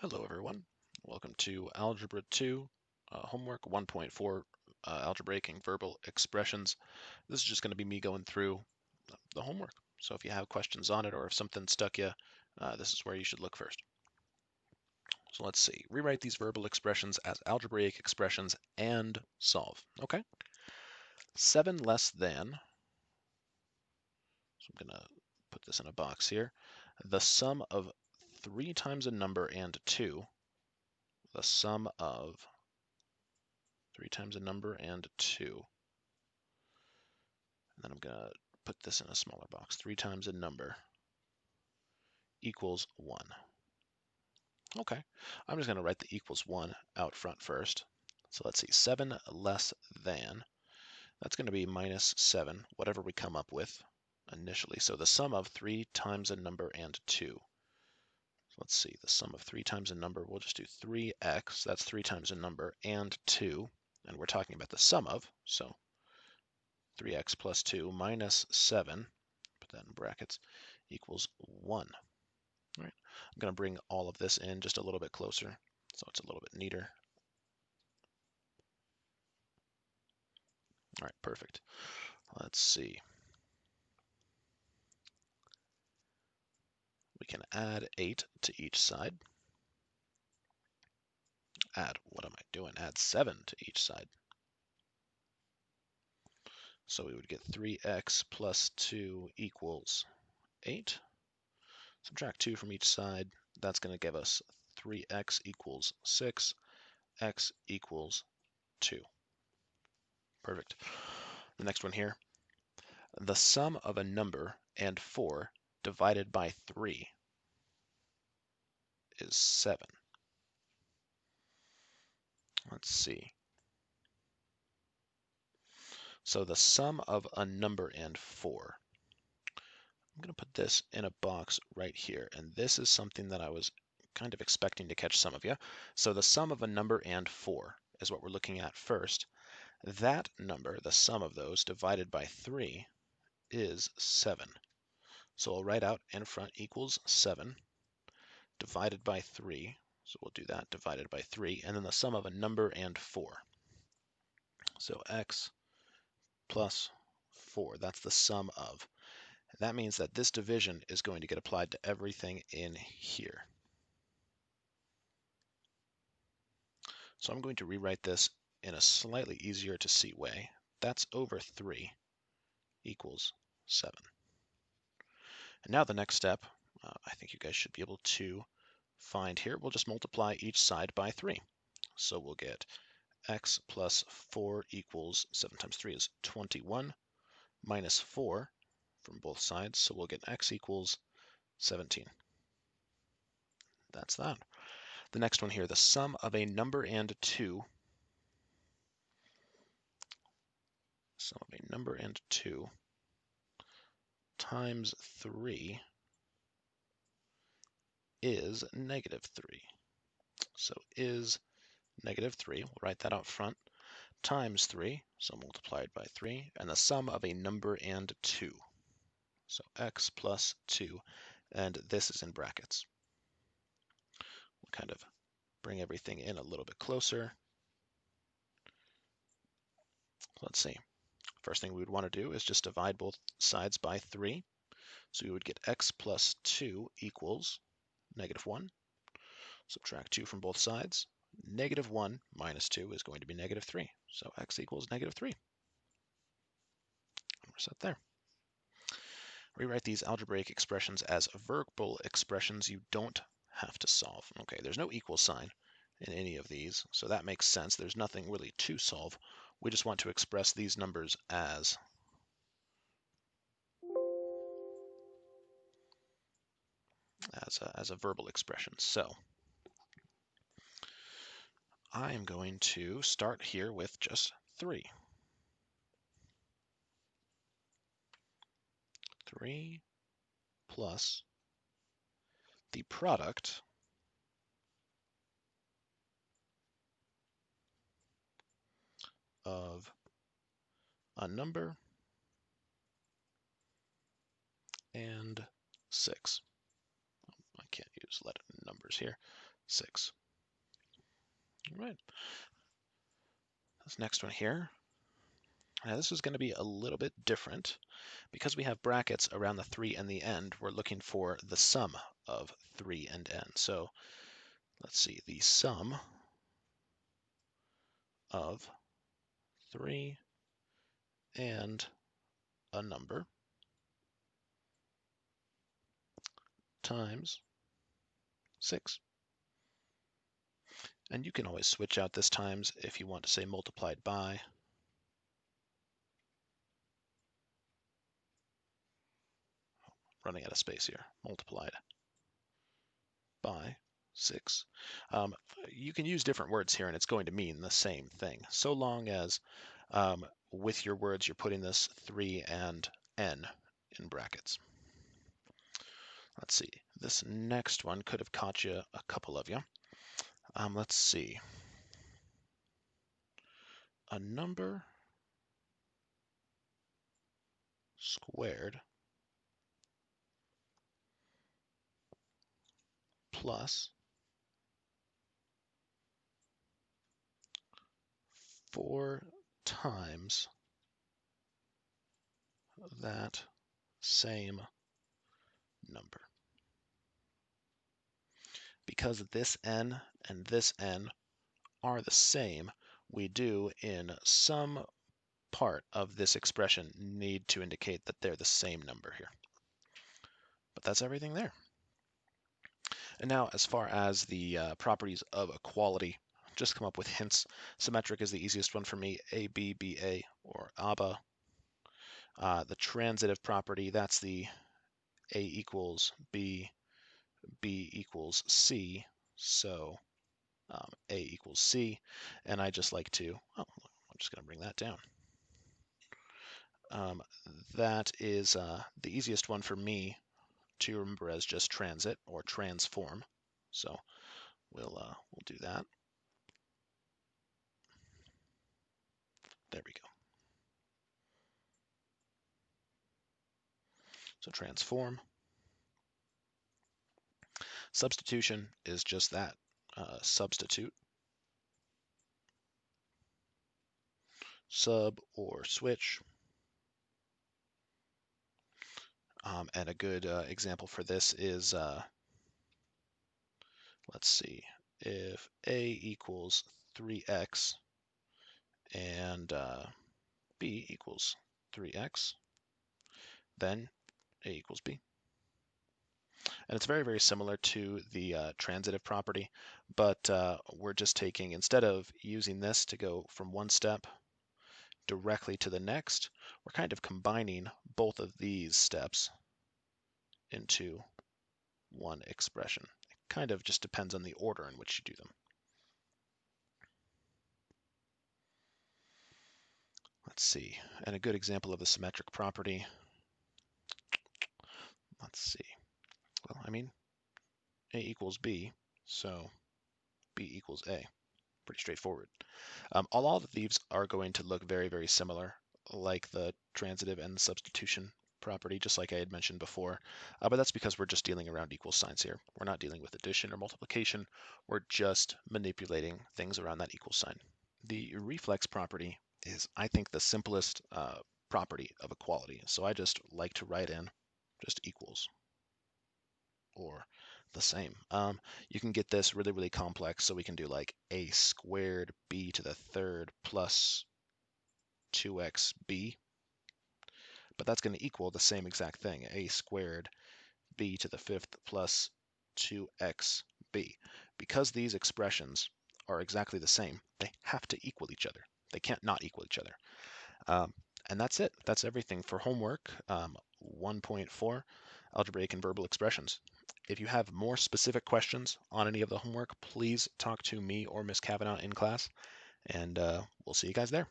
Hello everyone, welcome to Algebra 2, homework 1.4, algebraic and verbal expressions. This is just going to be me going through the homework. So if you have questions on it or if something stuck you, this is where you should look first. So let's see, rewrite these verbal expressions as algebraic expressions and solve. Okay, 7 less than, so I'm going to put this in a box here, the sum of 3 times a number and 2, the sum of 3 times a number and 2. And then I'm going to put this in a smaller box. 3 times a number equals 1. Okay, I'm just going to write the equals 1 out front first. So let's see, 7 less than, that's going to be minus 7, whatever we come up with initially. So the sum of 3 times a number and 2. So let's see, the sum of 3 times a number, we'll just do 3x, that's 3 times a number, and 2. And we're talking about the sum of, so 3x plus 2 minus 7, put that in brackets, equals 1. All right. I'm going to bring all of this in just a little bit closer so it's a little bit neater. All right, perfect. Let's see. We can add 8 to each side. What am I doing? Add 7 to each side. So we would get 3x plus 2 equals 8. Subtract 2 from each side. That's going to give us 3x equals 6, x equals 2. Perfect. The next one here. The sum of a number and 4 divided by 3 is 7. Let's see. So the sum of a number and 4. I'm going to put this in a box right here, and this is something that I was kind of expecting to catch some of you. So the sum of a number and 4 is what we're looking at first. That number, the sum of those divided by 3, is 7. So I'll write out in front equals 7 divided by 3. So we'll do that, divided by 3, and then the sum of a number and 4. So x plus 4, that's the sum of. That means that this division is going to get applied to everything in here. So I'm going to rewrite this in a slightly easier to see way. That's over 3 equals 7. And now the next step, I think you guys should be able to find here. We'll just multiply each side by 3. So we'll get x plus 4 equals 7 times 3 is 21 minus 4 from both sides. So we'll get x equals 17. That's that. The next one here, the sum of a number and 2. Sum of a number and 2 times 3 is negative 3. So is negative 3, we'll write that out front, times 3, so multiplied by 3, and the sum of a number and 2. So x plus 2, and this is in brackets. We'll kind of bring everything in a little bit closer. Let's see. First thing we would want to do is just divide both sides by 3. So we would get x plus 2 equals negative 1. Subtract 2 from both sides. Negative 1 minus 2 is going to be negative 3. So x equals negative 3. We're set there. Rewrite these algebraic expressions as verbal expressions you don't have to solve. Okay, there's no equal sign in any of these, so that makes sense. There's nothing really to solve. We just want to express these numbers as a verbal expression. So I am going to start here with just 3. 3 plus the product of a number and 6. I can't use letter numbers here. 6. All right, this next one here. Now this is going to be a little bit different. Because we have brackets around the 3 and the end, we're looking for the sum of 3 and n. So let's see, the sum of 3 and a number times 6. And you can always switch out this times if you want to say multiplied by. Running out of space here. Multiplied by 6. You can use different words here and it's going to mean the same thing, so long as with your words you're putting this 3 and n in brackets. Let's see, this next one could have caught you, a couple of you. Let's see. A number squared plus 4 times that same number. Because this n and this n are the same, we do in some part of this expression need to indicate that they're the same number here. But that's everything there. And now as far as the properties of equality, just come up with hints. Symmetric is the easiest one for me, A, B, B, A, or ABA. The transitive property, that's the A equals B, B equals C, so A equals C, and I just like to, I'm just going to bring that down. That is the easiest one for me to remember as just transit or transform. So we'll do that. There we go. So transform. Substitution is just that, substitute. Sub or switch. And a good example for this is, let's see, if A equals 3x and B equals 3x, then A equals B. And it's very, very similar to the transitive property, but we're just taking, instead of using this to go from one step directly to the next, we're kind of combining both of these steps into one expression. It kind of just depends on the order in which you do them. Let's see, and a good example of the symmetric property. Let's see. Well, I mean, A equals B, so B equals A. Pretty straightforward. All of these are going to look very, very similar, like the transitive and the substitution property, just like I had mentioned before. But that's because we're just dealing around equal signs here. We're not dealing with addition or multiplication. We're just manipulating things around that equal sign. The reflex property is, I think, the simplest property of equality. So I just like to write in just equals or the same. You can get this really, really complex, so we can do like a squared b to the third plus 2xb, but that's going to equal the same exact thing, a squared b to the fifth plus 2xb. Because these expressions are exactly the same, they have to equal each other. They can't not equal each other. And that's it. That's everything for homework 1.4, algebraic and verbal expressions. If you have more specific questions on any of the homework, please talk to me or Miss Kavanaugh in class, and we'll see you guys there.